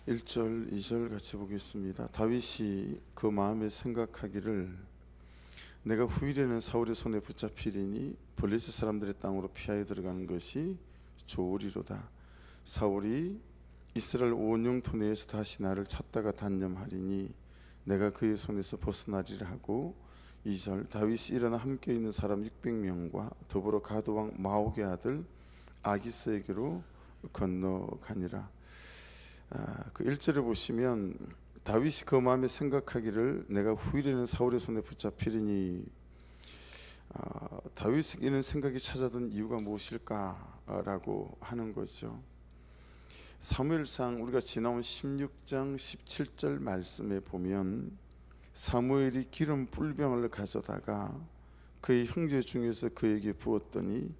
1절, 2절 같이 보겠습니다. 다윗이 그 마음에 생각하기를 내가 후일에는 사울의 손에 붙잡히리니 블레셋 사람들의 땅으로 피하여 들어가는 것이 좋으리로다. 사울이 이스라엘 온 영토 내에서 다시 나를 찾다가 단념하리니 내가 그의 손에서 벗어나리라 하고 2절 다윗이 일어나 함께 있는 사람 600명과 더불어 가드왕 마옥의 아들 아기스에게로 건너가니라. 그 1절에 보시면 다윗이 그 마음에 생각하기를 내가 후일에는 사울의 손에 붙잡히리니, 다윗에게 이런 생각이 찾아든 이유가 무엇일까라고 하는 거죠. 사무엘상 우리가 지나온 16장 17절 말씀에 보면 사무엘이 기름 뿔병을 가져다가 그의 형제 중에서 그에게 부었더니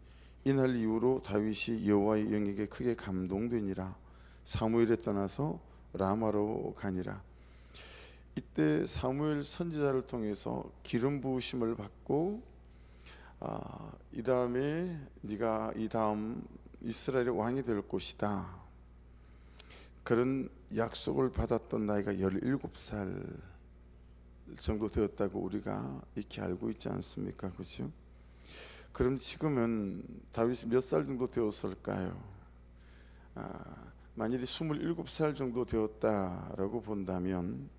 이날 이후로 다윗이 여호와의 영에게 크게 감동되니라. 사무엘에 떠나서 라마로 가니라. 이때 사무엘 선지자를 통해서 기름 부으심을 받고 이 다음에 네가 이 다음 이스라엘의 왕이 될 것이다, 그런 약속을 받았던 나이가 17살 정도 되었다고 우리가 익히 알고 있지 않습니까? 그렇죠? 그럼 지금은 다윗이 몇 살 정도 되었을까요? 만일에 27살 정도 되었다라고 본다면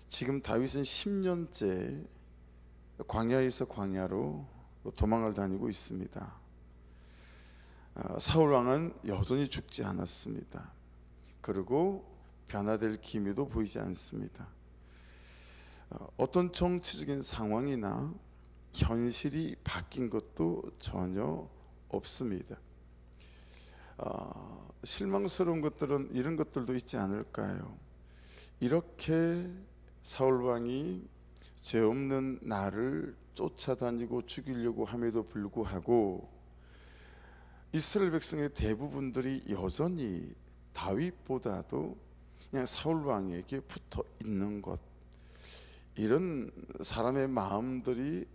지금 다윗은 10년째 광야에서 광야로 도망을 다니고 있습니다. 사울 왕은 여전히 죽지 않았습니다. 그리고 변화될 기미도 보이지 않습니다. 어떤 정치적인 상황이나 현실이 바뀐 것도 전혀 없습니다. 실망스러운 것들은 이런 것들도 있지 않을까요? 이렇게 사울 왕이 죄 없는 나를 쫓아다니고 죽이려고 함에도 불구하고 이스라엘 백성의 대부분들이 여전히 다윗보다도 그냥 사울 왕에게 붙어 있는 것, 이런 사람의 마음들이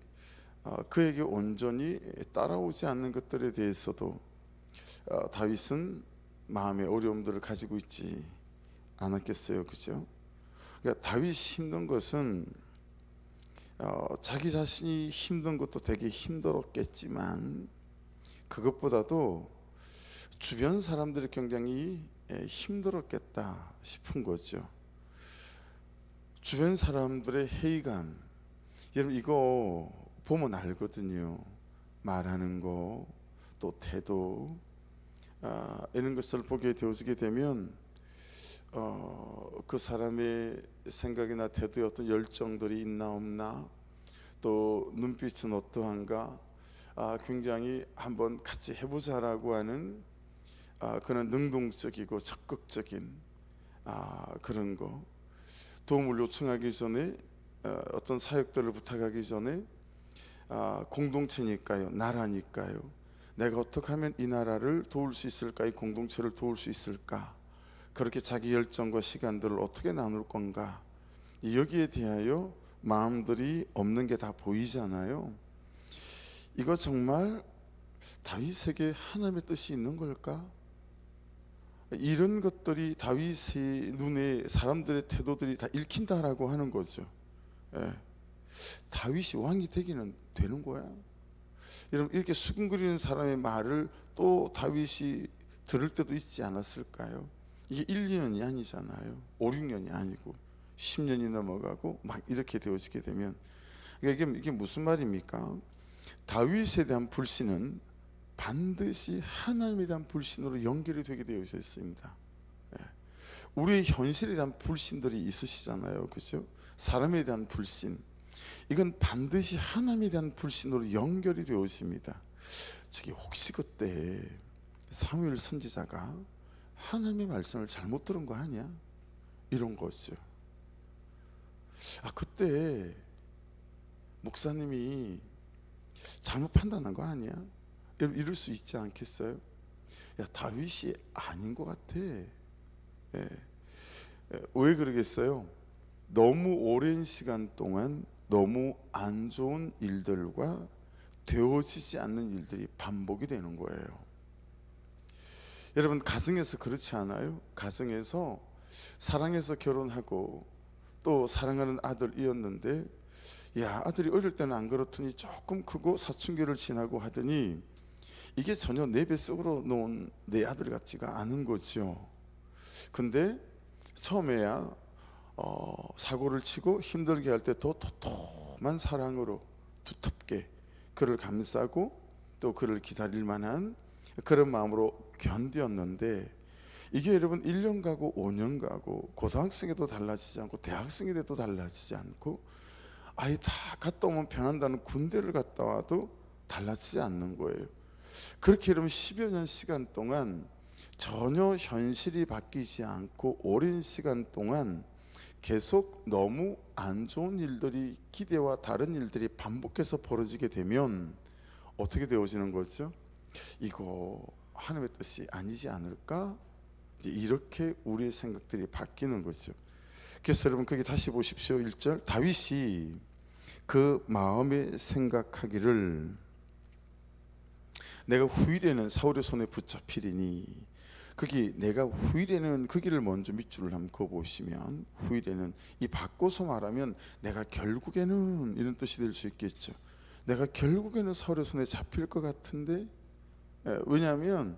그에게 온전히 따라오지 않는 것들에 대해서도 다윗은 마음의 어려움들을 가지고 있지 않았겠어요, 그죠? 그러니까 다윗이 힘든 것은 자기 자신이 힘든 것도 되게 힘들었겠지만 그것보다도 주변 사람들이 굉장히 힘들었겠다 싶은 거죠. 주변 사람들의 회의감, 여러분 이거 보면 알거든요. 말하는 거, 또 태도, 이런 것을 보게 되어지게 되면 그 사람의 생각이나 태도에 어떤 열정들이 있나 없나, 또 눈빛은 어떠한가, 굉장히 한번 같이 해보자라고 하는 그런 능동적이고 적극적인 그런 거, 도움을 요청하기 전에 어떤 사역들을 부탁하기 전에 공동체니까요, 나라니까요, 내가 어떻게 하면 이 나라를 도울 수 있을까, 이 공동체를 도울 수 있을까, 그렇게 자기 열정과 시간들을 어떻게 나눌 건가, 여기에 대하여 마음들이 없는 게 다 보이잖아요. 이거 정말 다윗에게 하나님의 뜻이 있는 걸까? 이런 것들이 다윗의 눈에 사람들의 태도들이 다 읽힌다라고 하는 거죠. 다윗이 왕이 되기는 되는 거야? 여러분, 이렇게 수근거리는 사람의 말을 또 다윗이 들을 때도 있지 않았을까요? 이게 1, 2년이 아니잖아요. 5, 6년이 아니고 10년이 넘어가고 막 이렇게 되어지게 되면, 그러니까 이게 무슨 말입니까? 다윗에 대한 불신은 반드시 하나님에 대한 불신으로 연결이 되게 되어져 있습니다. 우리의 현실에 대한 불신들이 있으시잖아요, 그죠? 사람에 대한 불신, 이건 반드시 하나님에 대한 불신으로 연결이 되어집니다. 저기 혹시 그때 사무엘 선지자가 하나님의 말씀을 잘못 들은 거 아니야? 이런 거죠. 그때 목사님이 잘못 판단한 거 아니야? 이럴 수 있지 않겠어요? 야, 다윗이 아닌 것 같아. 왜 그러겠어요? 너무 오랜 시간 동안 너무 안 좋은 일들과 되어지지 않는 일들이 반복이 되는 거예요. 여러분, 가정에서 그렇지 않아요? 가정에서 사랑해서 결혼하고 또 사랑하는 아들이었는데, 야, 아들이 어릴 때는 안 그렇더니 조금 크고 사춘기를 지나고 하더니 이게 전혀 내 뱃속으로 놓은 내 아들 같지가 않은 거죠. 근데 처음에야 사고를 치고 힘들게 할 때 더 도톰한 사랑으로 두텁게 그를 감싸고 또 그를 기다릴 만한 그런 마음으로 견디었는데, 이게 여러분 1년 가고 5년 가고 고등학생에도 달라지지 않고 대학생이 돼도 달라지지 않고, 아이 다 갔다 오면 변한다는 군대를 갔다 와도 달라지지 않는 거예요. 그렇게 여러분 10여 년 시간 동안 전혀 현실이 바뀌지 않고 오랜 시간 동안 계속 너무 안 좋은 일들이, 기대와 다른 일들이 반복해서 벌어지게 되면 어떻게 되어지는 거죠? 이거 하나님의 뜻이 아니지 않을까? 이렇게 우리의 생각들이 바뀌는 거죠. 그래서 여러분 거기 다시 보십시오. 1절, 다윗이 그 마음에 생각하기를 내가 후일에는 사울의 손에 붙잡히리니, 거기 내가 후일에는 거기를 먼저 밑줄을 한번 그어보시면, 후일에는 이 바꿔서 말하면 내가 결국에는 이런 뜻이 될 수 있겠죠. 내가 결국에는 사울의 손에 잡힐 것 같은데, 왜냐하면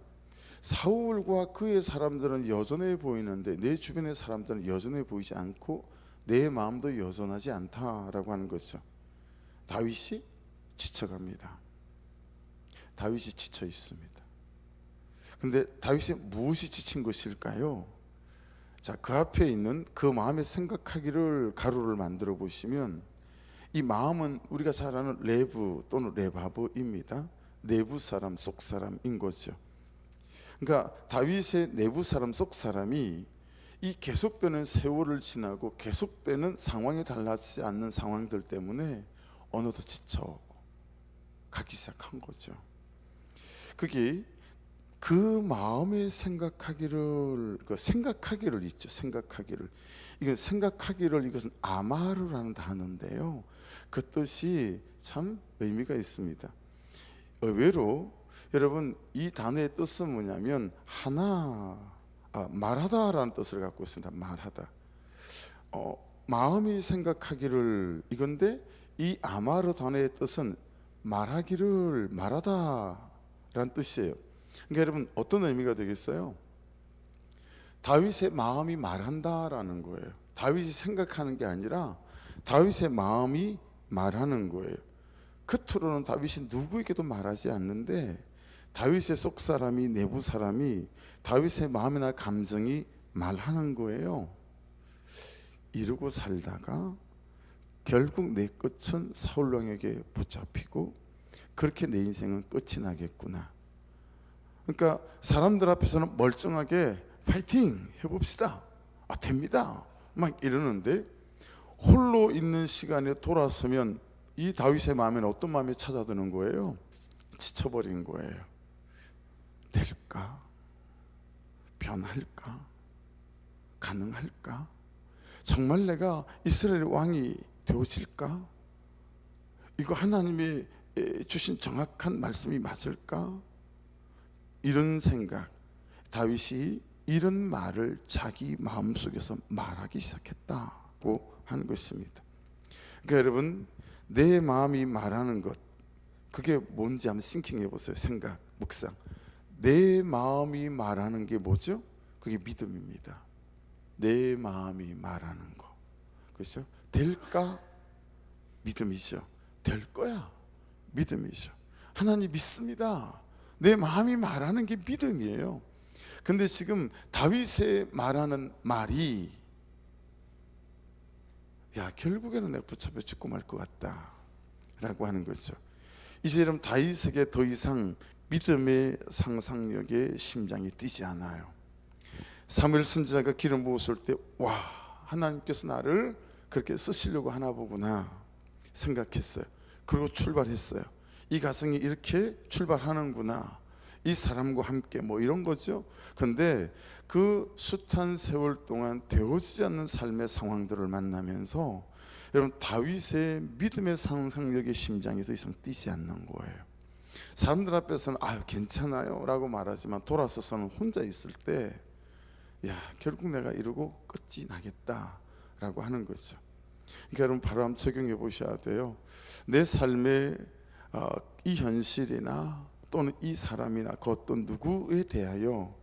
사울과 그의 사람들은 여전해 보이는데 내 주변의 사람들은 여전해 보이지 않고 내 마음도 여전하지 않다라고 하는 거죠. 다윗이 지쳐갑니다. 다윗이 지쳐 있습니다. 근데 다윗이 무엇이 지친 것일까요? 자, 그 앞에 있는 그 마음에 생각하기를 가로를 만들어 보시면, 이 마음은 우리가 잘 아는 레브 또는 레바브입니다. 내부 사람, 속 사람인 거죠. 그러니까 다윗의 내부 사람, 속 사람이 이 계속되는 세월을 지나고 계속되는 상황이 달라지지 않는 상황들 때문에 어느덧 지쳐 가기 시작한 거죠. 그게 그 마음에 생각하기를, 그 생각하기를 있죠. 생각하기를, 이건 생각하기를, 이것은 아마르라는 단어인데요, 그 뜻이 참 의미가 있습니다. 의외로 여러분 이 단어의 뜻은 뭐냐면 말하다라는 뜻을 갖고 있습니다. 말하다. 마음이 생각하기를, 이건데 이 아마르 단어의 뜻은 말하기를, 말하다라는 뜻이에요. 그러니까 여러분 어떤 의미가 되겠어요? 다윗의 마음이 말한다라는 거예요. 다윗이 생각하는 게 아니라 다윗의 마음이 말하는 거예요. 겉으로는 다윗이 누구에게도 말하지 않는데 다윗의 속 사람이, 내부 사람이, 다윗의 마음이나 감정이 말하는 거예요. 이러고 살다가 결국 내 끝은 사울 왕에게 붙잡히고 그렇게 내 인생은 끝이 나겠구나. 그러니까 사람들 앞에서는 멀쩡하게 파이팅 해봅시다, 됩니다 막 이러는데, 홀로 있는 시간에 돌아서면 이 다윗의 마음에는 어떤 마음이 찾아드는 거예요? 지쳐버린 거예요. 될까? 변할까? 가능할까? 정말 내가 이스라엘 왕이 되어질까? 이거 하나님이 주신 정확한 말씀이 맞을까? 이런 생각, 다윗이 이런 말을 자기 마음속에서 말하기 시작했다고 하는 것입니다. 그러니까 여러분, 내 마음이 말하는 것, 그게 뭔지 한번 싱킹해 보세요. 생각, 묵상. 내 마음이 말하는 게 뭐죠? 그게 믿음입니다. 내 마음이 말하는 거, 그렇죠? 될까? 믿음이죠. 될 거야, 믿음이죠. 하나님 믿습니다. 내 마음이 말하는 게 믿음이에요. 근데 지금 다윗의 말하는 말이, 야, 결국에는 내가 붙잡혀 죽고 말 것 같다 라고 하는 거죠. 이제 여러분 다윗에게 더 이상 믿음의 상상력에 심장이 뛰지 않아요. 사무엘 선지자가 기름 부었을 때, 와, 하나님께서 나를 그렇게 쓰시려고 하나 보구나 생각했어요. 그리고 출발했어요. 이 가정이 이렇게 출발하는구나, 이 사람과 함께, 뭐 이런 거죠. 근데 그 숱한 세월 동안 되어지지 않는 삶의 상황들을 만나면서 여러분 다윗의 믿음의 상상력의 심장이 더 이상 뛰지 않는 거예요. 사람들 앞에서는 괜찮아요 라고 말하지만 돌아서서는 혼자 있을 때 야, 결국 내가 이러고 끝이 나겠다라고 하는 거죠. 그러니까 여러분 바로 한번 적용해 보셔야 돼요. 내 삶의 이 현실이나 또는 이 사람이나 그 어떤 누구에 대하여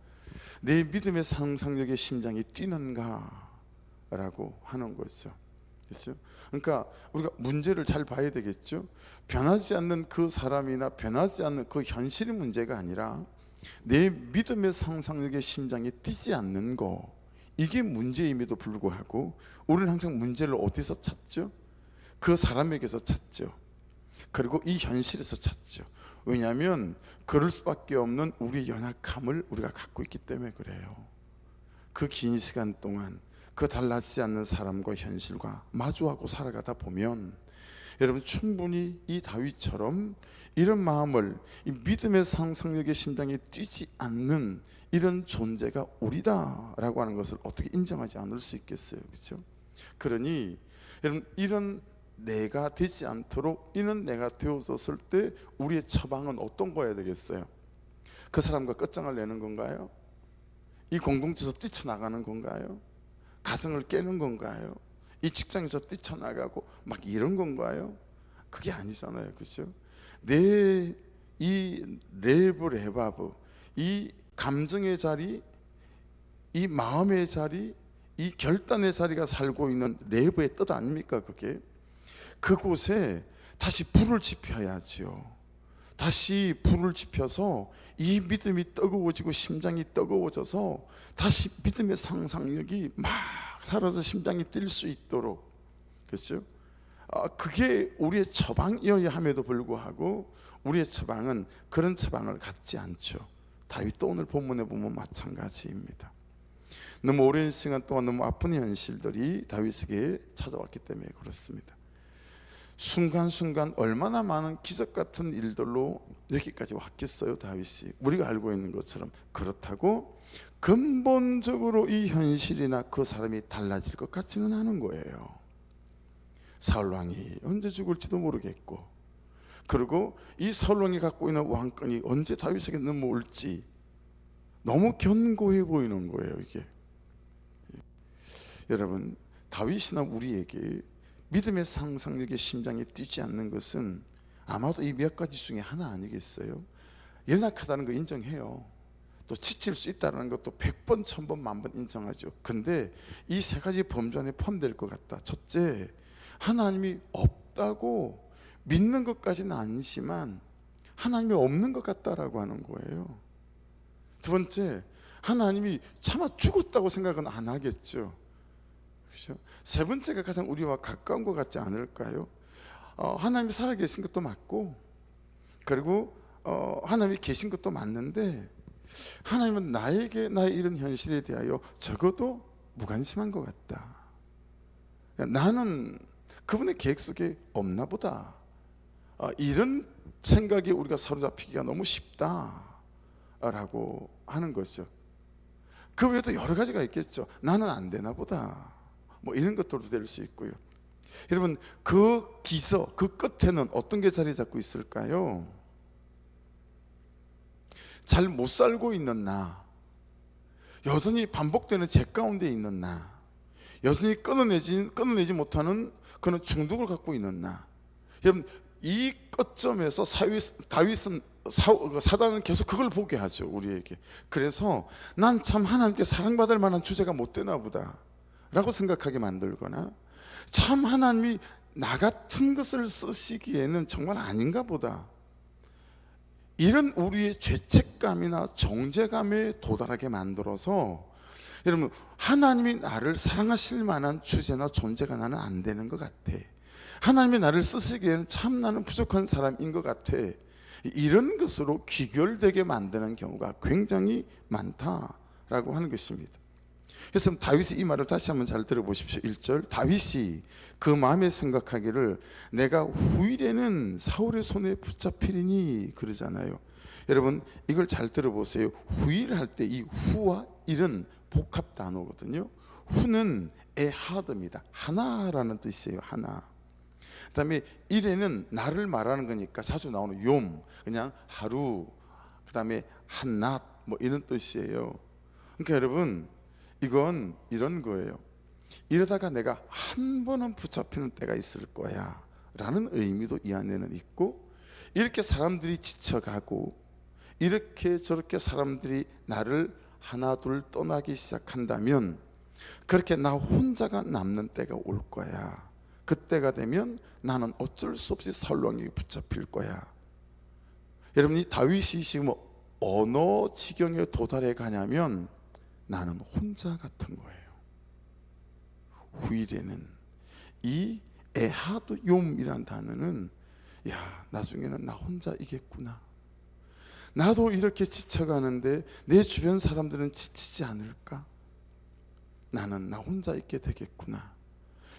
내 믿음의 상상력의 심장이 뛰는가라고 하는 거죠. 그렇죠? 그러니까 우리가 문제를 잘 봐야 되겠죠. 변하지 않는 그 사람이나 변하지 않는 그 현실이 문제가 아니라 내 믿음의 상상력의 심장이 뛰지 않는 거, 이게 문제임에도 불구하고 우리는 항상 문제를 어디서 찾죠? 그 사람에게서 찾죠. 그리고 이 현실에서 찾죠. 왜냐하면 그럴 수밖에 없는 우리의 연약함을 우리가 갖고 있기 때문에 그래요. 그 긴 시간 동안 그 달라지지 않는 사람과 현실과 마주하고 살아가다 보면 여러분 충분히 이 다윗처럼 이런 마음을, 이 믿음의 상상력의 심장이 뛰지 않는 이런 존재가 우리다라고 하는 것을 어떻게 인정하지 않을 수 있겠어요, 그렇죠? 그러니 여러분 이런 내가 되지 않도록 이런 내가 되어졌을 때 우리의 처방은 어떤 거여야 되겠어요? 그 사람과 끝장을 내는 건가요? 이 공동체에서 뛰쳐나가는 건가요? 가정을 깨는 건가요? 이 직장에서 뛰쳐나가고 막 이런 건가요? 그게 아니잖아요, 그렇죠? 내 이 레바브, 이 감정의 자리, 이 마음의 자리, 이 결단의 자리가 살고 있는 레브의 뜻 아닙니까? 그게 그곳에 다시 불을 지펴야지요. 다시 불을 지펴서 이 믿음이 뜨거워지고 심장이 뜨거워져서 다시 믿음의 상상력이 막 살아서 심장이 뛸 수 있도록, 그렇죠? 그게 우리의 처방이어야 함에도 불구하고 우리의 처방은 그런 처방을 갖지 않죠. 다윗도 오늘 본문에 보면 마찬가지입니다. 너무 오랜 시간 동안 너무 아픈 현실들이 다윗에게 찾아왔기 때문에 그렇습니다. 순간순간 얼마나 많은 기적 같은 일들로 여기까지 왔겠어요, 다윗이. 우리가 알고 있는 것처럼. 그렇다고 근본적으로 이 현실이나 그 사람이 달라질 것 같지는 않은 거예요. 사울왕이 언제 죽을지도 모르겠고, 그리고 이 사울왕이 갖고 있는 왕권이 언제 다윗에게 넘어올지 너무 견고해 보이는 거예요, 이게. 여러분, 다윗이나 우리에게 믿음의 상상력의 심장이 뛰지 않는 것은 아마도 이 몇 가지 중에 하나 아니겠어요? 연약하다는 거 인정해요. 또 지칠 수 있다는 것도 100번, 1000번, 10,000번 인정하죠. 근데 이 세 가지 범주 안에 포함될 것 같다. 첫째, 하나님이 없다고 믿는 것까지는 아니지만 하나님이 없는 것 같다라고 하는 거예요. 두 번째, 하나님이 차마 죽었다고 생각은 안 하겠죠. 그렇죠? 세 번째가 가장 우리와 가까운 것 같지 않을까요? 하나님이 살아계신 것도 맞고, 그리고 하나님이 계신 것도 맞는데 하나님은 나에게 나의 이런 현실에 대하여 적어도 무관심한 것 같다. 나는 그분의 계획 속에 없나 보다. 이런 생각에 우리가 사로잡히기가 너무 쉽다라고 하는 거죠. 그 외에도 여러 가지가 있겠죠. 나는 안 되나 보다, 뭐 이런 것들도 될 수 있고요. 여러분, 그 기저, 그 끝에는 어떤 게 자리 잡고 있을까요? 잘 못 살고 있는 나, 여전히 반복되는 죄 가운데 있는 나, 여전히 끊어내지 못하는 그런 중독을 갖고 있는 나. 여러분, 이 끝점에서 다윗은 사단은 계속 그걸 보게 하죠, 우리에게. 그래서 난 참 하나님께 사랑받을 만한 주제가 못 되나 보다 라고 생각하게 만들거나, 참 하나님이 나 같은 것을 쓰시기에는 정말 아닌가 보다, 이런 우리의 죄책감이나 정죄감에 도달하게 만들어서, 여러분, 하나님이 나를 사랑하실 만한 주제나 존재가 나는 안 되는 것 같아, 하나님이 나를 쓰시기에는 참 나는 부족한 사람인 것 같아, 이런 것으로 귀결되게 만드는 경우가 굉장히 많다라고 하는 것입니다. 그래서 다윗이 이 말을 다시 한번 잘 들어보십시오. 1절, 다윗이 그 마음에 생각하기를 내가 후일에는 사울의 손에 붙잡히리니 그러잖아요. 여러분, 이걸 잘 들어보세요. 후일할 때 이 후와 일은 복합 단어거든요. 후는 에하드입니다. 하나라는 뜻이에요. 하나. 그 다음에 일에는 나를 말하는 거니까 자주 나오는 욤, 그냥 하루, 그 다음에 한낮, 뭐 이런 뜻이에요. 그러니까 여러분, 이건 이런 거예요. 이러다가 내가 한 번은 붙잡히는 때가 있을 거야 라는 의미도 이 안에는 있고, 이렇게 사람들이 지쳐가고 이렇게 저렇게 사람들이 나를 하나 둘 떠나기 시작한다면 그렇게 나 혼자가 남는 때가 올 거야. 그때가 되면 나는 어쩔 수 없이 사울 왕에게 붙잡힐 거야. 여러분, 이 다윗이 지금 어느 지경에 도달해 가냐면 나는 혼자 같은 거예요. 후일에는 이 에하드욤이란 단어는, 야, 나중에는 나 혼자이겠구나. 나도 이렇게 지쳐가는데 내 주변 사람들은 지치지 않을까? 나는 나 혼자 있게 되겠구나.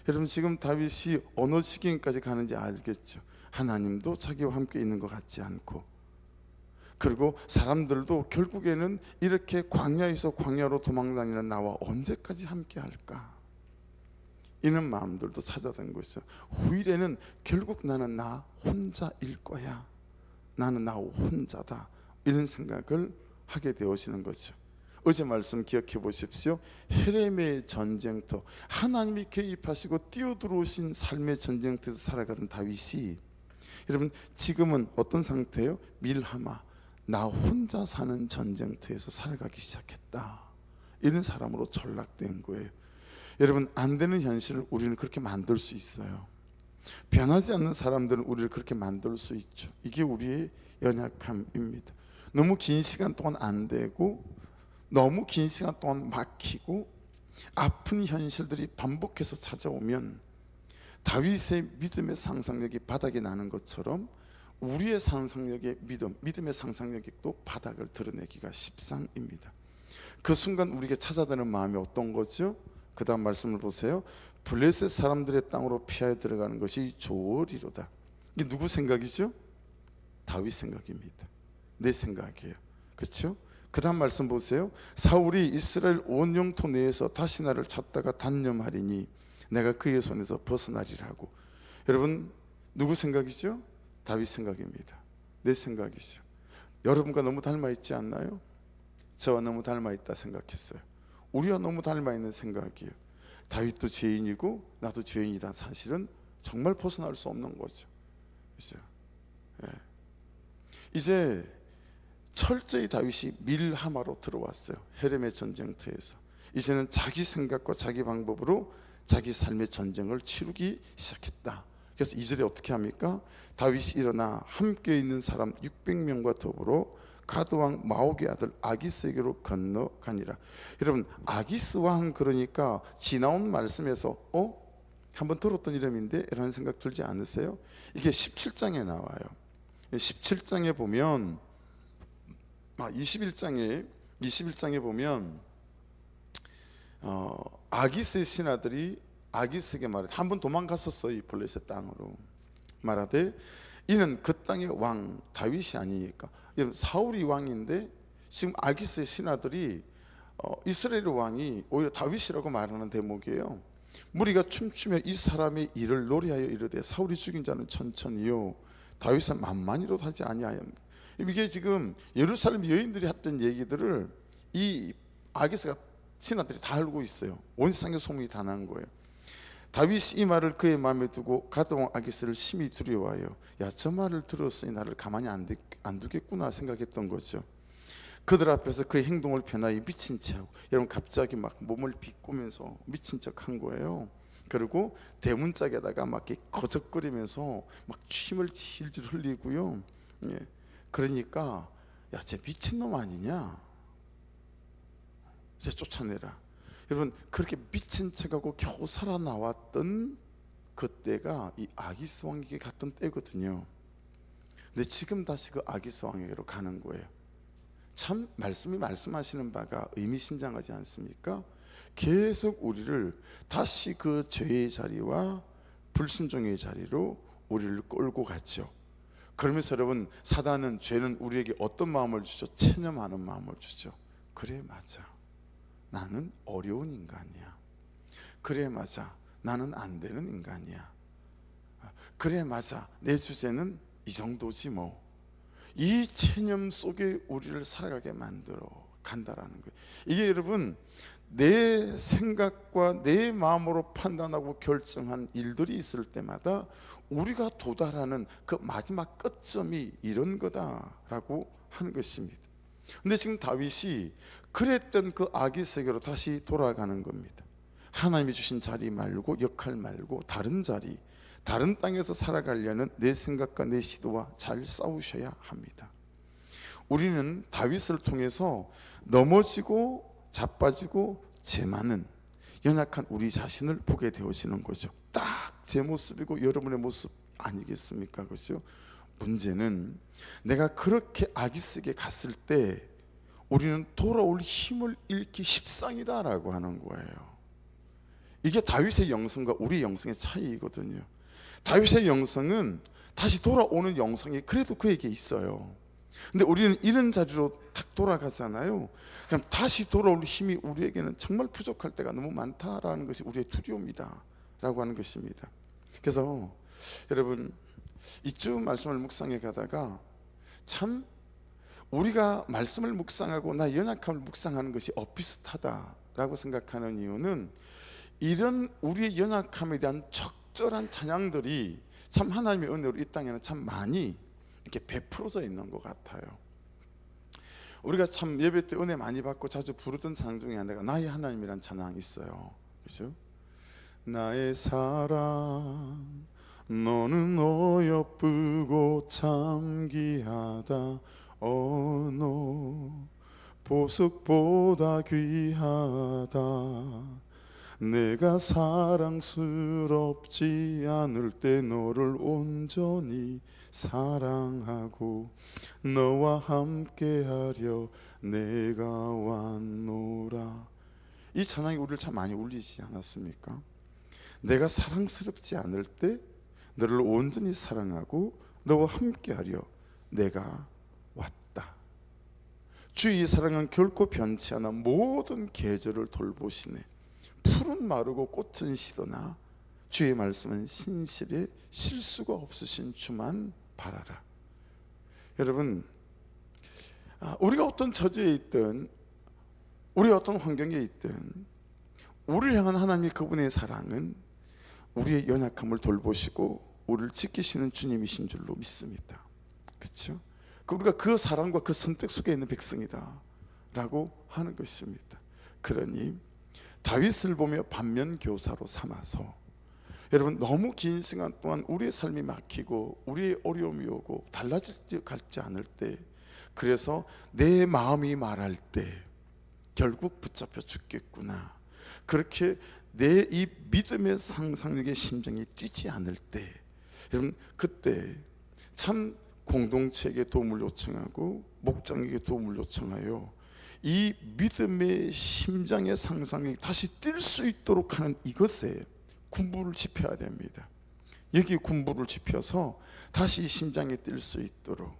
여러분, 지금 다윗이 어느 시기까지 가는지 알겠죠? 하나님도 자기와 함께 있는 것 같지 않고, 그리고 사람들도 결국에는 이렇게 광야에서 광야로 도망다니는 나와 언제까지 함께 할까? 이런 마음들도 찾아든 것이죠. 후일에는 결국 나는 나 혼자일 거야. 나는 나 혼자다. 이런 생각을 하게 되어지는 거죠. 어제 말씀 기억해 보십시오. 헤렘의 전쟁터, 하나님이 개입하시고 뛰어들어오신 삶의 전쟁터에서 살아가던 다윗이, 여러분 지금은 어떤 상태예요? 밀하마, 나 혼자 사는 전쟁터에서 살아가기 시작했다. 이런 사람으로 전락된 거예요. 여러분, 안 되는 현실을 우리는 그렇게 만들 수 있어요. 변하지 않는 사람들은 우리를 그렇게 만들 수 있죠. 이게 우리의 연약함입니다. 너무 긴 시간 동안 안 되고, 너무 긴 시간 동안 막히고, 아픈 현실들이 반복해서 찾아오면 다윗의 믿음의 상상력이 바닥이 나는 것처럼 우리의 상상력의 믿음의 상상력이 또 바닥을 드러내기가 십상입니다. 그 순간 우리에게 찾아드는 마음이 어떤 거죠? 그 다음 말씀을 보세요. 블레셋 사람들의 땅으로 피하여 들어가는 것이 좋으리로다. 이게 누구 생각이죠? 다윗 생각입니다. 내 생각이에요. 그렇죠? 그 다음 말씀 보세요. 사울이 이스라엘 온 영토 내에서 다시 나를 찾다가 단념하리니 내가 그의 손에서 벗어나리라고. 여러분, 누구 생각이죠? 다윗 생각입니다. 내 생각이죠. 여러분과 너무 닮아 있지 않나요? 저와 너무 닮아 있다 생각했어요. 우리와 너무 닮아 있는 생각이에요. 다윗도 죄인이고 나도 죄인이다. 사실은 정말 벗어날 수 없는 거죠. 그렇죠? 예. 이제 철저히 다윗이 밀하마로 들어왔어요. 헤렘의 전쟁터에서. 이제는 자기 생각과 자기 방법으로 자기 삶의 전쟁을 치르기 시작했다. 그래서 2절에 어떻게 합니까? 다윗이 일어나 함께 있는 사람 600명과 더불어 가드왕 마옥의 아들 아기스에게로 건너가니라. 여러분, 아기스 왕, 그러니까 지나온 말씀에서 한번 들었던 이름인데 라는 생각 들지 않으세요? 이게 17장에 나와요. 17장에 보면 21장에 보면 아기스의 신하들이 아기스에게 말해, 한 번 도망갔었어요. 이 블레셋 땅으로. 말하되 이는 그 땅의 왕 다윗이 아니니까. 여러분, 사울이 왕인데 지금 아기스의 신하들이 이스라엘 왕이 오히려 다윗이라고 말하는 대목이에요. 무리가 춤추며 이 사람의 일을 노래하여 이르되 사울이 죽인 자는 천천히요 다윗은 만만히로 하지 아니하였다. 이게 지금 예루살렘 여인들이 했던 얘기들을 이 아기스가 신하들이 다 알고 있어요. 온 세상의 소문이 다 난 거예요. 다윗이 이 말을 그의 마음에 두고 가드왕 아기스를 심히 두려워하여, 야, 저 말을 들었으니 나를 가만히 안 두겠구나 생각했던 거죠. 그들 앞에서 그의 행동을 변하여 미친 체하고, 여러분 갑자기 막 몸을 비꼬면서 미친 척 한 거예요. 그리고 대문짝에다가 막 이렇게 거적거리면서 막 침을 질질 흘리고요. 예. 그러니까 야, 쟤 미친놈 아니냐, 쟤 쫓아내라. 여러분, 그렇게 미친 척하고 겨우 살아나왔던 그때가 이 아기스 왕에게 갔던 때거든요. 근데 지금 다시 그 아기스 왕에게로 가는 거예요. 참 말씀이 말씀하시는 바가 의미심장하지 않습니까? 계속 우리를 다시 그 죄의 자리와 불순종의 자리로 우리를 끌고 갔죠. 그러면서 여러분, 사단은, 죄는 우리에게 어떤 마음을 주죠? 체념하는 마음을 주죠. 그래, 맞아, 나는 어려운 인간이야. 그래, 맞아, 나는 안 되는 인간이야. 그래, 맞아, 내 주제는 이 정도지 뭐. 이 체념 속에 우리를 살아가게 만들어 간다라는 거예요. 이게 여러분, 내 생각과 내 마음으로 판단하고 결정한 일들이 있을 때마다 우리가 도달하는 그 마지막 끝점이 이런 거다라고 하는 것입니다. 근데 지금 다윗이 그랬던 그 악의 세계로 다시 돌아가는 겁니다. 하나님이 주신 자리 말고, 역할 말고 다른 자리, 다른 땅에서 살아가려는 내 생각과 내 시도와 잘 싸우셔야 합니다. 우리는 다윗을 통해서 넘어지고 자빠지고 재많은 연약한 우리 자신을 보게 되어지는 거죠. 딱 제 모습이고 여러분의 모습 아니겠습니까? 그렇죠? 문제는 내가 그렇게 악의쓰게 갔을 때 우리는 돌아올 힘을 잃기 십상이다라고 하는 거예요. 이게 다윗의 영성과 우리의 영성의 차이거든요. 다윗의 영성은 다시 돌아오는 영성이 그래도 그에게 있어요. 근데 우리는 이런 자리로 탁 돌아가잖아요. 그럼 다시 돌아올 힘이 우리에게는 정말 부족할 때가 너무 많다라는 것이 우리의 두려움이다 라고 하는 것입니다. 그래서 여러분, 이쯤 말씀을 묵상해 가다가 참 우리가 말씀을 묵상하고 나 연약함을 묵상하는 것이 엇비슷하다라고 생각하는 이유는 이런 우리의 연약함에 대한 적절한 찬양들이 참 하나님의 은혜로 이 땅에는 참 많이 이렇게 베풀어져 있는 것 같아요. 우리가 참 예배 때 은혜 많이 받고 자주 부르던 찬양 중에 하나가 나의 하나님이란 찬양이 있어요. 그렇죠? 나의 사랑 너는 어여쁘고 참 귀하다 어느 보석보다 귀하다 내가 사랑스럽지 않을 때 너를 온전히 사랑하고 너와 함께하려 내가 왔노라. 이 찬양이 우리를 참 많이 울리지 않았습니까? 내가 사랑스럽지 않을 때 너를 온전히 사랑하고 너와 함께하려 내가 왔다. 주의 사랑은 결코 변치 않아 모든 계절을 돌보시네. 풀은 마르고 꽃은 시드나 주의 말씀은 신실해 실수가 없으신 주만 바라라. 여러분, 우리가 어떤 처지에 있든 우리가 어떤 환경에 있든 우리를 향한 하나님의 그분의 사랑은 우리의 연약함을 돌보시고 우리를 지키시는 주님이신 줄로 믿습니다. 그렇죠? 우리가 그 사랑과 그 선택 속에 있는 백성이다 라고 하는 것입니다. 그러니 다윗을 보며 반면교사로 삼아서 여러분, 너무 긴 시간 동안 우리의 삶이 막히고 우리의 어려움이 오고 달라질 것 같지 않을 때, 그래서 내 마음이 말할 때 결국 붙잡혀 죽겠구나, 그렇게 내 이 믿음의 상상력의 심장이 뛰지 않을 때, 여러분 그때 참 공동체에게 도움을 요청하고 목장에게 도움을 요청하여 이 믿음의 심장의 상상력이 다시 뛸 수 있도록 하는 이것에 군부를 지펴야 됩니다. 여기 군부를 지펴서 다시 심장이 뛸 수 있도록,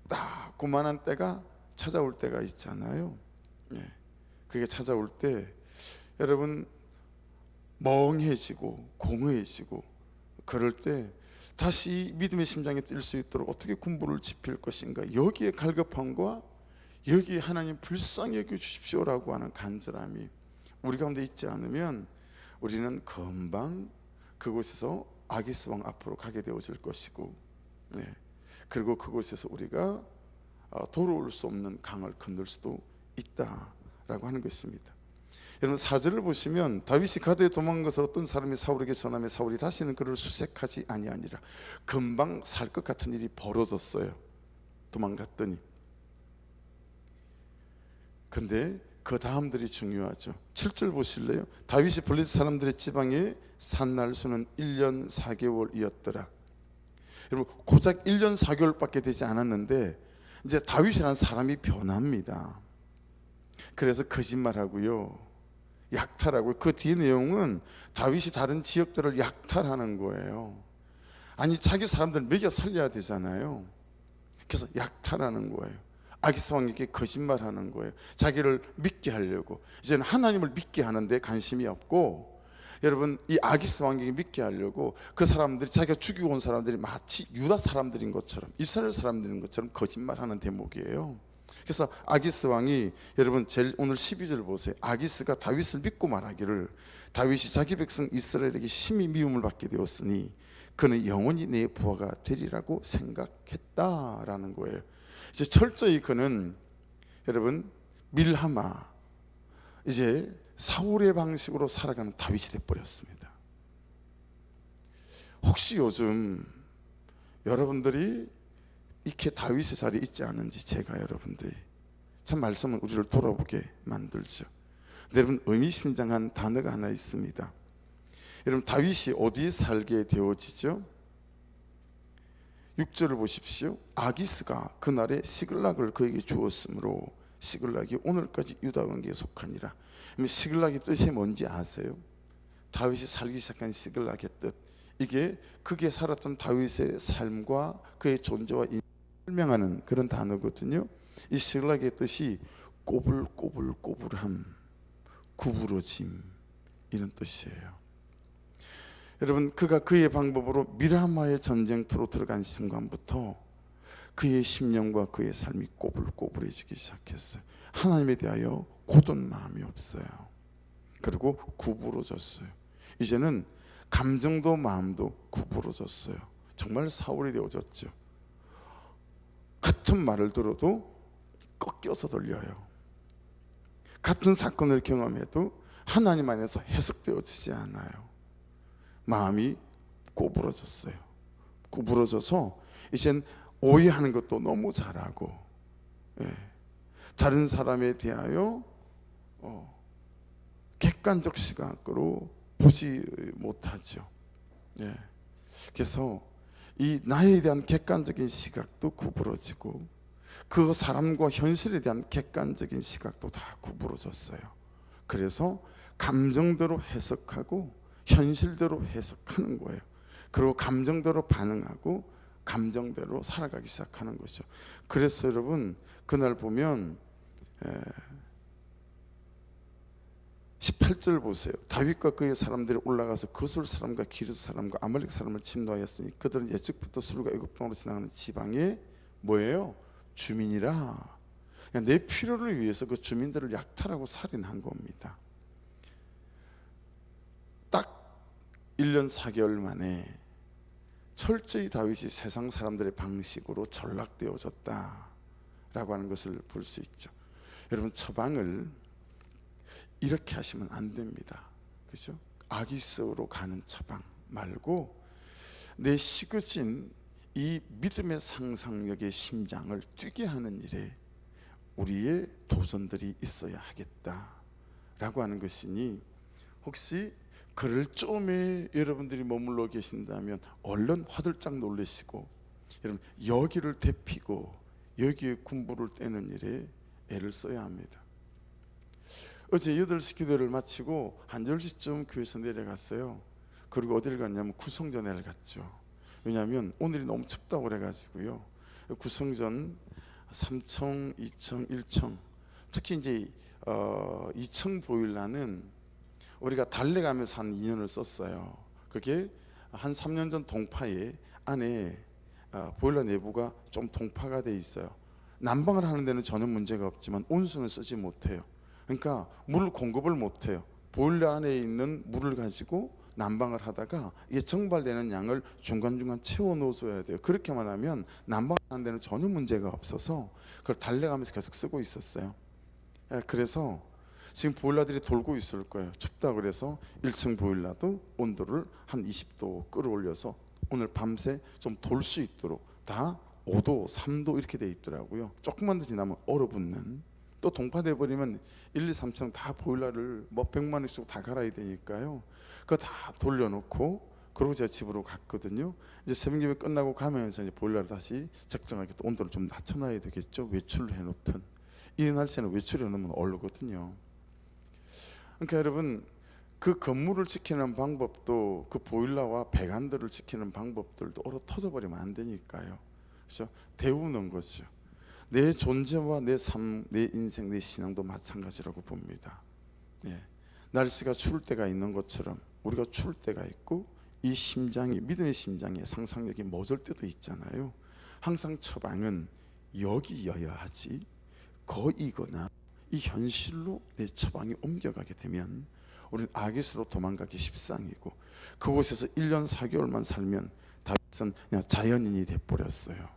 딱 그만한 때가 찾아올 때가 있잖아요. 그게 찾아올 때 여러분 멍해지고 공허해지고 그럴 때 다시 믿음의 심장이 뛸 수 있도록 어떻게 군부를 지필 것인가, 여기에 갈급함과 여기에 하나님 불쌍히 여겨주십시오라고 하는 간절함이 우리 가운데 있지 않으면 우리는 금방 그곳에서 아기스 왕 앞으로 가게 되어질 것이고, 그리고 그곳에서 우리가 돌아올 수 없는 강을 건널 수도 있다라고 하는 것입니다. 여러분 4절을 보시면 다윗이 가드에 도망간 것을 어떤 사람이 사울에게 전하며 사울이 다시는 그를 수색하지 아니하니라. 금방 살 것 같은 일이 벌어졌어요. 도망갔더니. 근데 그 다음들이 중요하죠. 7절 보실래요? 다윗이 블레셋 사람들의 지방에 산 날수는 1년 4개월이었더라. 여러분 고작 1년 4개월밖에 되지 않았는데 이제 다윗이라는 사람이 변합니다. 그래서 거짓말하고요, 약탈하고, 그 뒤 내용은 다윗이 다른 지역들을 약탈하는 거예요. 아니 자기 사람들 먹여 살려야 되잖아요. 그래서 약탈하는 거예요. 아기스 왕에게 거짓말하는 거예요. 자기를 믿게 하려고. 이제는 하나님을 믿게 하는데 관심이 없고, 여러분 이 아기스 왕에게 믿게 하려고 그 사람들이, 자기가 죽이고 온 사람들이 마치 유다 사람들인 것처럼, 이스라엘 사람들인 것처럼 거짓말하는 대목이에요. 그래서 아기스 왕이, 여러분 제일 오늘 12절 보세요. 아기스가 다윗을 믿고 말하기를 다윗이 자기 백성 이스라엘에게 심히 미움을 받게 되었으니 그는 영원히 내 부하가 되리라고 생각했다라는 거예요. 이제 철저히 그는, 여러분, 밀하마, 이제 사울의 방식으로 살아가는 다윗이 되어버렸습니다. 혹시 요즘 여러분들이 이렇게 다윗의 자리에 있지 않은지, 제가 여러분들이 참 말씀은 우리를 돌아보게 만들죠. 여러분, 의미심장한 단어가 하나 있습니다. 여러분, 다윗이 어디에 살게 되어지죠? 6절을 보십시오. 아기스가 그날에 시글락을 그에게 주었으므로 시글락이 오늘까지 유다 왕에게 속하니라. 시글락의 뜻이 뭔지 아세요? 다윗이 살기 시작한 시글락의 뜻, 이게 그게 살았던 다윗의 삶과 그의 존재와 설명하는 그런 단어거든요. 이 시글락의 뜻이 꼬불꼬불꼬불함, 구부러짐, 이런 뜻이에요. 여러분, 그가 그의 방법으로 미라마의 전쟁터로 들어간 순간부터 그의 심령과 그의 삶이 꼬불꼬불해지기 시작했어요. 하나님에 대하여 고든 마음이 없어요. 그리고 구부러졌어요. 이제는 감정도 마음도 구부러졌어요. 정말 사울이 되어졌죠. 같은 말을 들어도 꺾여서 들려요. 같은 사건을 경험해도 하나님 안에서 해석되어지지 않아요. 마음이 구부러졌어요. 구부러져서 이젠 오해하는 것도 너무 잘하고, 다른 사람에 대하여 객관적 시각으로 보지 못하죠. 그래서 이 나에 대한 객관적인 시각도 구부러지고 그 사람과 현실에 대한 객관적인 시각도 다 구부러졌어요. 그래서 감정대로 해석하고 현실대로 해석하는 거예요. 그리고 감정대로 반응하고 감정대로 살아가기 시작하는 것이죠. 그래서 여러분, 그날 보면 18절 보세요. 다윗과 그의 사람들이 올라가서 거술 사람과 기르스 사람과 아말렉 사람을 침노하였으니 그들은 예측부터 술과 애굽 땅으로 지나가는 지방의 뭐예요? 주민이라. 내 필요를 위해서 그 주민들을 약탈하고 살인한 겁니다. 딱 1년 4개월 만에 철저히 다윗이 세상 사람들의 방식으로 전락되어졌다라고 하는 것을 볼 수 있죠. 여러분, 처방을 이렇게 하시면 안 됩니다. 그렇죠? 아기스로 가는 처방 말고 내 식어진 이 믿음의 상상력의 심장을 뛰게 하는 일에 우리의 도전들이 있어야 하겠다라고 하는 것이니, 혹시 그럴 점에 여러분들이 머물러 계신다면 얼른 화들짝 놀라시고, 여러분, 여기를 데피고 여기에 군부를 떼는 일에 애를 써야 합니다. 어제 8시 기도를 마치고 한 10시쯤 교회에서 내려갔어요. 그리고 어디를 갔냐면 구성전에를 갔죠. 왜냐하면 오늘이 너무 춥다고 그래가지고요. 구성전 3층, 2층, 1층, 특히 이제 2층 보일러는 우리가 달래가면서 한 2년을 썼어요. 그게 한 3년 전 동파에 안에 보일러 내부가 좀 동파가 돼 있어요. 난방을 하는 데는 전혀 문제가 없지만 온수는 쓰지 못해요. 그러니까 물 공급을 못해요. 보일러 안에 있는 물을 가지고 난방을 하다가 이게 증발되는 양을 중간중간 채워 넣어줘야 돼요. 그렇게만 하면 난방하는 데는 전혀 문제가 없어서 그걸 달래가면서 계속 쓰고 있었어요. 그래서 지금 보일러들이 돌고 있을 거예요. 춥다 그래서 1층 보일러도 온도를 한 20도 끌어올려서 오늘 밤새 좀 돌 수 있도록 다 5도, 3도 이렇게 돼 있더라고요. 조금만 더 지나면 얼어붙는, 또 동파돼 버리면 1, 2, 3층 다 보일러를 뭐 100만 원씩 다 갈아야 되니까요. 그거 다 돌려놓고 그러고 제가 집으로 갔거든요. 이제 새벽 예배 끝나고 가면서 이제 보일러를 다시 적정하게 또 온도를 좀 낮춰놔야 되겠죠. 외출을 해놓든. 이 날씨에는 외출해 놓으면 얼거든요. 그러니까 여러분, 그 건물을 지키는 방법도, 그 보일러와 배관들을 지키는 방법들도 얼어 터져버리면 안 되니까요. 그렇죠? 데우는 거죠. 내 존재와 내 삶, 내 인생, 내 신앙도 마찬가지라고 봅니다. 날씨가 추울 때가 있는 것처럼 우리가 추울 때가 있고, 이 심장이, 믿음의 심장에 상상력이 멎을 때도 있잖아요. 항상 처방은 여기여야 하지 거이거나 이 현실로 내 처방이 옮겨가게 되면 우리는 아기스로 도망가기 십상이고, 그곳에서 1년 4개월만 살면 다윗은 그냥 자연인이 돼버렸어요.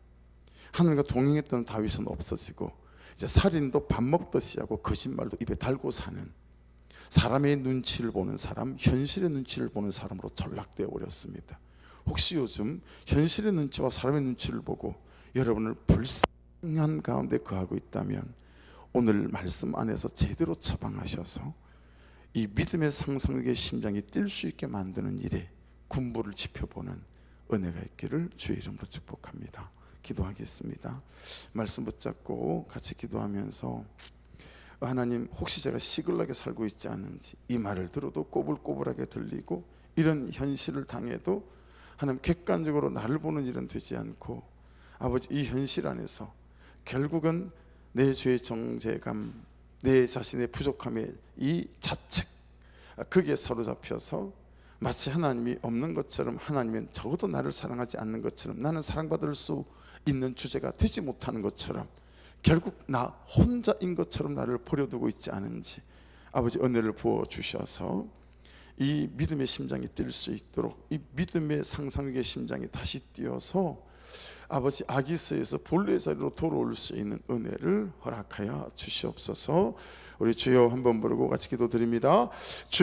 하늘과 동행했던 다윗은 없어지고, 이제 살인도 밥 먹듯이 하고 거짓말도 입에 달고 사는, 사람의 눈치를 보는 사람, 현실의 눈치를 보는 사람으로 전락되어 버렸습니다. 혹시 요즘 현실의 눈치와 사람의 눈치를 보고 여러분을 불쌍한 가운데 거하고 있다면, 오늘 말씀 안에서 제대로 처방하셔서 이 믿음의 상상력의 심장이 뛸 수 있게 만드는 일에 군부를 지펴보는 은혜가 있기를 주의 이름으로 축복합니다. 기도하겠습니다. 말씀 붙잡고 같이 기도하면서, 하나님, 혹시 제가 시글하게 살고 있지 않은지, 이 말을 들어도 꼬불꼬불하게 들리고 이런 현실을 당해도 하나님 객관적으로 나를 보는 일은 되지 않고, 아버지, 이 현실 안에서 결국은 내 죄의 정죄감, 내 자신의 부족함의 이 자책, 그게 사로잡혀서 마치 하나님이 없는 것처럼, 하나님은 적어도 나를 사랑하지 않는 것처럼, 나는 사랑받을 수 있는 주제가 되지 못하는 것처럼, 결국 나 혼자인 것처럼 나를 버려두고 있지 않은지, 아버지 은혜를 부어주셔서 이 믿음의 심장이 뛸 수 있도록, 이 믿음의 상상력의 심장이 다시 뛰어서 아버지 아기스에서 본래의 자리로 돌아올 수 있는 은혜를 허락하여 주시옵소서. 우리 주여 한번 부르고 같이 기도드립니다. 주여.